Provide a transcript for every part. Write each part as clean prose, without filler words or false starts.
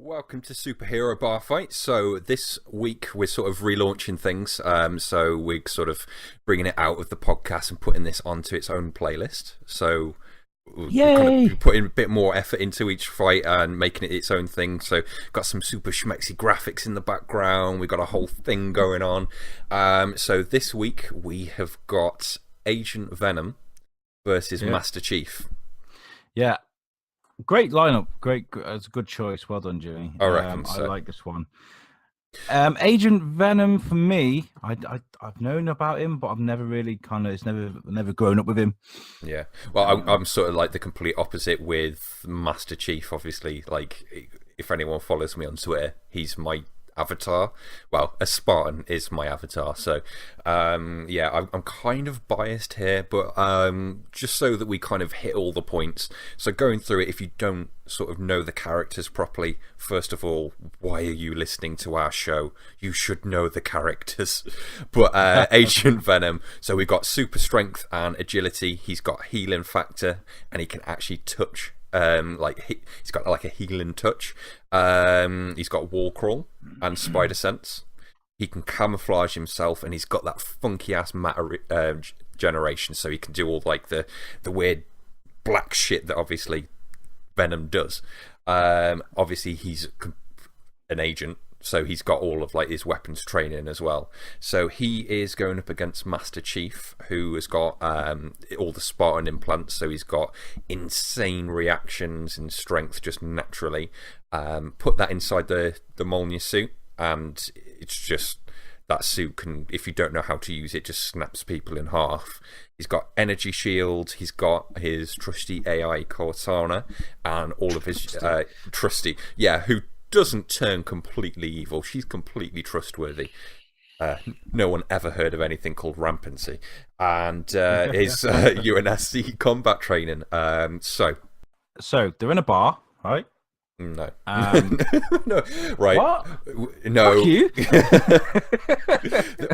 Welcome to Superhero Bar Fight. So this week we're sort of relaunching things. So we're sort of bringing it out of the podcast and putting this onto its own playlist. So we're kind of putting a bit more effort into each fight and making it its own thing. So got some super schmexy graphics in the background. We got a whole thing going on. So this week we have got Agent Venom versus Master Chief. Yeah. Great lineup. It's a good choice. Well done, Jimmy. I reckon so. I like this one. Agent Venom for me. I've known about him, but I've never really it's never grown up with him. Yeah. Well, I'm sort of like the complete opposite with Master Chief. Obviously, like if anyone follows me on Twitter, he's my avatar. Well, a Spartan is my avatar. So, I'm kind of biased here, but just so that we kind of hit all the points. So going through it, if you don't sort of know the characters properly, first of all, why are you listening to our show? You should know the characters. But Agent Venom, so we've got super strength and agility. He's got healing factor, and he can actually touch. He's got like a healing touch. He's got wall crawl and spider sense. He can camouflage himself, and he's got that funky ass matter generation, so he can do all like the weird black shit that obviously Venom does. Obviously he's an agent, so he's got all of like his weapons training as well. So he is going up against Master Chief, who has got all the Spartan implants, so he's got insane reactions and strength just naturally. Put that inside the Mjolnir suit, and it's just that suit can, if you don't know how to use it, just snaps people in half. He's got energy shield, he's got his trusty AI Cortana, and all of his trusty, who doesn't turn completely evil. She's completely trustworthy. No one ever heard of anything called rampancy. And his UNSC combat training. So they're in a bar, right? No. No. Right. What? No. Fuck you.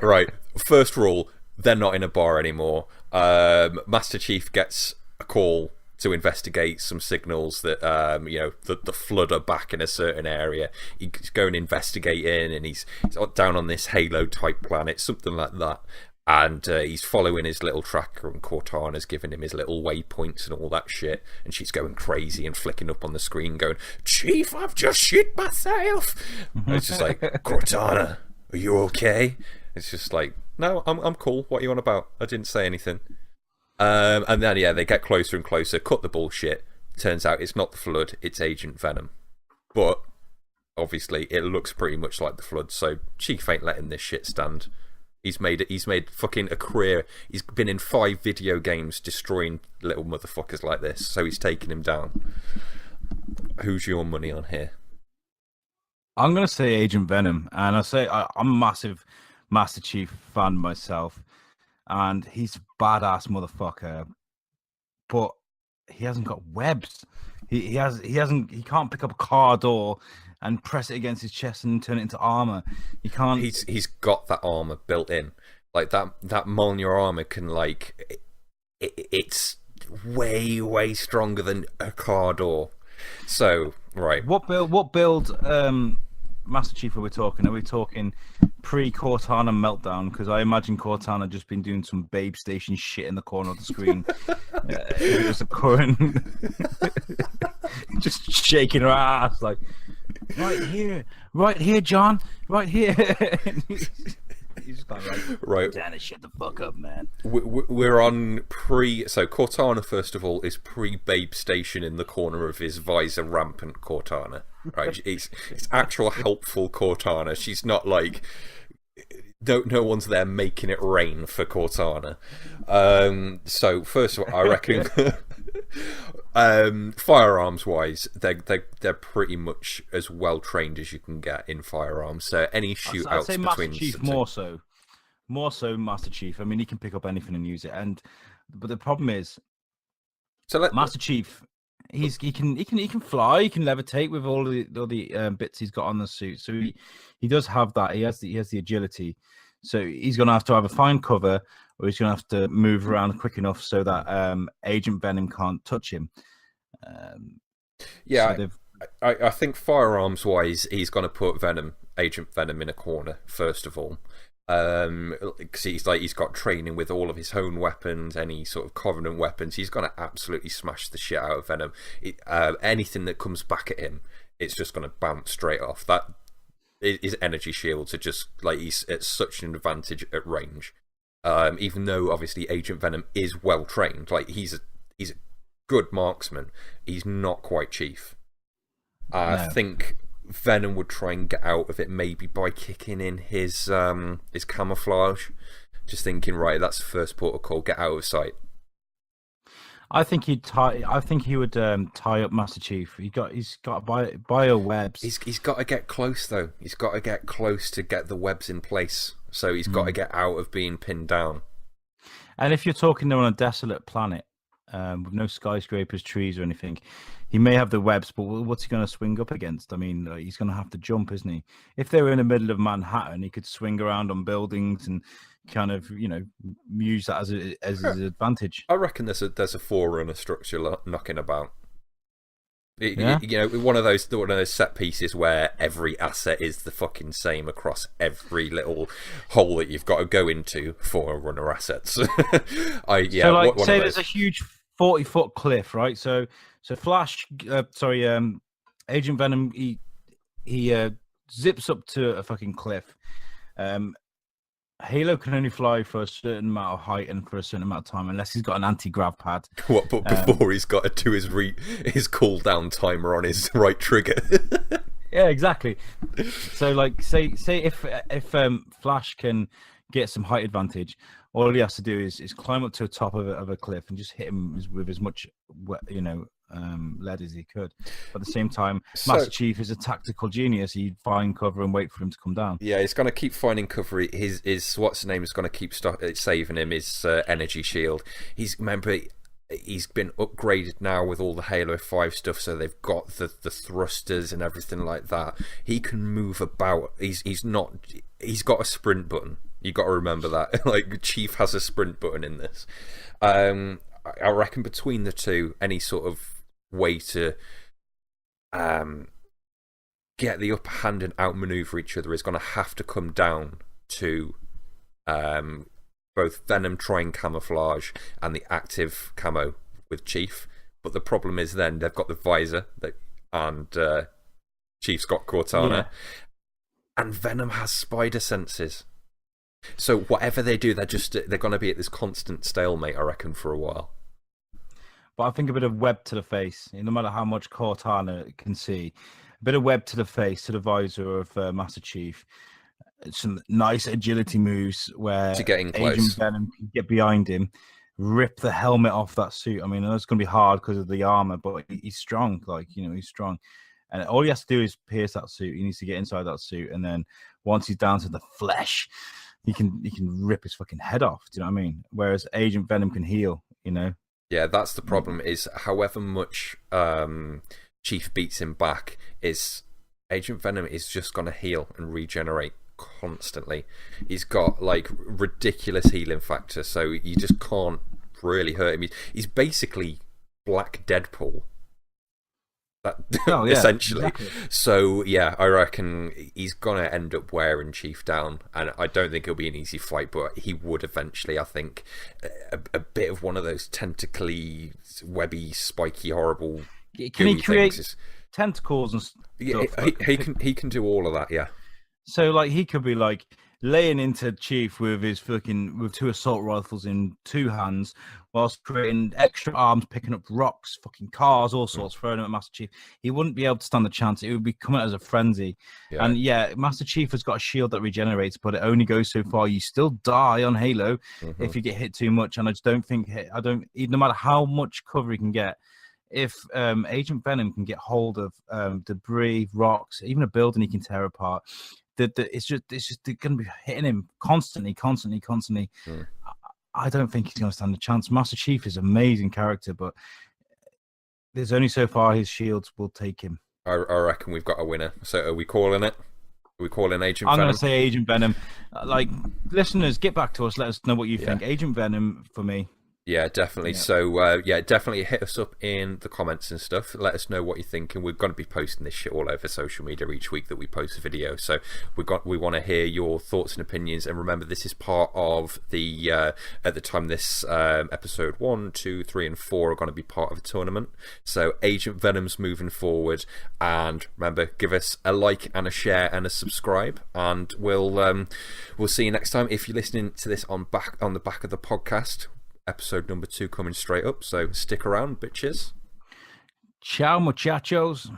Right. First rule, they're not in a bar anymore. Master Chief gets a call to investigate some signals that the flood are back in a certain area. He's going investigating, and he's down on this Halo type planet, something like that. And he's following his little tracker, and Cortana's giving him his little waypoints and all that shit. And she's going crazy and flicking up on the screen, going, "Chief, I've just shit myself." And it's just like, Cortana, are you okay? It's just like, no, I'm cool. What are you on about? I didn't say anything. And then they get closer and closer, cut the bullshit. Turns out it's not the Flood, it's Agent Venom. But obviously it looks pretty much like the Flood, so Chief ain't letting this shit stand. He's made fucking a career. He's been in 5 video games destroying little motherfuckers like this, so he's taking him down. Who's your money on here? I'm gonna say Agent Venom, and I'm a massive Master Chief fan myself. And he's a badass motherfucker, but he hasn't got webs. He can't pick up a car door and press it against his chest and turn it into armor. He can't. He's got that armor built in, like that Mjolnir armor can it's way stronger than a car door. So right, what build? Master Chief, are we talking? Are we talking pre-Cortana meltdown? Because I imagine Cortana just been doing some babe station shit in the corner of the screen. Just a current, just shaking her ass like, right here, John, right here. He's just kind of like, right, Dana, shut the fuck up, man. We're on so Cortana, first of all, is pre-babe station in the corner of his visor rampant Cortana. Right, it's actual helpful Cortana. She's not like no one's there making it rain for Cortana. So first of all, I reckon firearms wise, they're pretty much as well trained as you can get in firearms. So any shootouts I'd say Master between Chief more so Master Chief. I mean, he can pick up anything and use it. But the problem is, Master Chief. He can fly. He can levitate with all the bits he's got on the suit. So he does have that. He has the agility. So he's going to have to either find cover, or he's going to have to move around quick enough so that Agent Venom can't touch him. So I think firearms wise, he's going to put Agent Venom in a corner first of all. Because he's got training with all of his own weapons, any sort of Covenant weapons. He's going to absolutely smash the shit out of Venom. Anything that comes back at him, it's just going to bounce straight off. That his energy shields are just like he's at such an advantage at range. Even though obviously Agent Venom is well trained, like he's a good marksman, he's not quite Chief. I think Venom would try and get out of it maybe by kicking in his camouflage. Just thinking, right, that's the first protocol, get out of sight. I think he would tie up Master Chief. He's got bio webs. He's got to get close though. He's got to get close to get the webs in place. So he's got to get out of being pinned down. And if you're talking there on a desolate planet, with no skyscrapers, trees, or anything, he may have the webs, but what's he going to swing up against? I mean, he's going to have to jump, isn't he? If they were in the middle of Manhattan, he could swing around on buildings and kind of, use that as his advantage. I reckon there's a forerunner structure knocking about. One of those set pieces where every asset is the fucking same across every little hole that you've got to go into for runner assets. So there's a huge 40-foot cliff, right? So Agent Venom, he zips up to a fucking cliff. Halo can only fly for a certain amount of height and for a certain amount of time, unless he's got an anti-grav pad. What? But before he's got to do his cooldown timer on his right trigger. Yeah, exactly. So, like, say if Flash can get some height advantage, all he has to do is climb up to the top of a cliff and just hit him with as much, lead as he could. But at the same time, Master Chief is a tactical genius. He'd find cover and wait for him to come down. Yeah, he's going to keep finding cover. His what's his name is going to keep saving him. His energy shield. He's been upgraded now with all the Halo 5 stuff, so they've got the thrusters and everything like that. He can move about. He's got a sprint button. You got to remember that. Like, Chief has a sprint button in this. I reckon between the two, any sort of way to get the upper hand and outmaneuver each other is going to have to come down to both Venom trying camouflage and the active camo with Chief. But the problem is then they've got the visor and Chief's got Cortana, and Venom has spider senses. So whatever they do, they're going to be at this constant stalemate, I reckon, for a while. But I think a bit of web to the face, no matter how much Cortana can see, a bit of web to the face, to the visor of Master Chief, some nice agility moves where to get in close. Agent Venom can get behind him, rip the helmet off that suit. I mean, I know it's going to be hard because of the armor, but he's strong. He's strong. And all he has to do is pierce that suit. He needs to get inside that suit. And then once he's down to the flesh, he can rip his fucking head off. Do you know what I mean? Whereas Agent Venom can heal, Yeah, that's the problem. Is however much Chief beats him back, is Agent Venom is just going to heal and regenerate constantly. He's got like ridiculous healing factor, so you just can't really hurt him. He's basically Black Deadpool. Essentially. Exactly. So yeah, I reckon he's gonna end up wearing Chief down, and I don't think it'll be an easy fight, but he would eventually. I think a bit of one of those tentacly, webby, spiky, horrible. Can he create tentacles and stuff? Yeah, he can do all of that. Yeah. So like he could be like laying into Chief with two assault rifles in two hands, whilst creating extra arms, picking up rocks, fucking cars, all sorts, throwing them at Master Chief. He wouldn't be able to stand the chance. It would be coming as a frenzy. Yeah. And yeah, Master Chief has got a shield that regenerates, but it only goes so far. You still die on Halo if you get hit too much. And I just don't think, no matter how much cover he can get, if Agent Venom can get hold of debris, rocks, even a building he can tear apart, it's just going to be hitting him constantly. I don't think he's going to stand a chance. Master Chief is an amazing character, but there's only so far his shields will take him. I reckon we've got a winner. So are we calling it? Are we calling Agent Venom? I'm going to say Agent Venom. Like, listeners, get back to us. Let us know what you think. Agent Venom for me. Yeah, definitely. Yeah. So, definitely hit us up in the comments and stuff. Let us know what you think, and we're going to be posting this shit all over social media each week that we post a video. So we want to hear your thoughts and opinions. And remember, this is part of the at the time this episode 1, 2, 3, and 4 are going to be part of a tournament. So Agent Venom's moving forward, and remember, give us a like and a share and a subscribe, and we'll see you next time. If you're listening to this on the back of the podcast. Episode number 2 coming straight up, so stick around, bitches. Ciao, muchachos.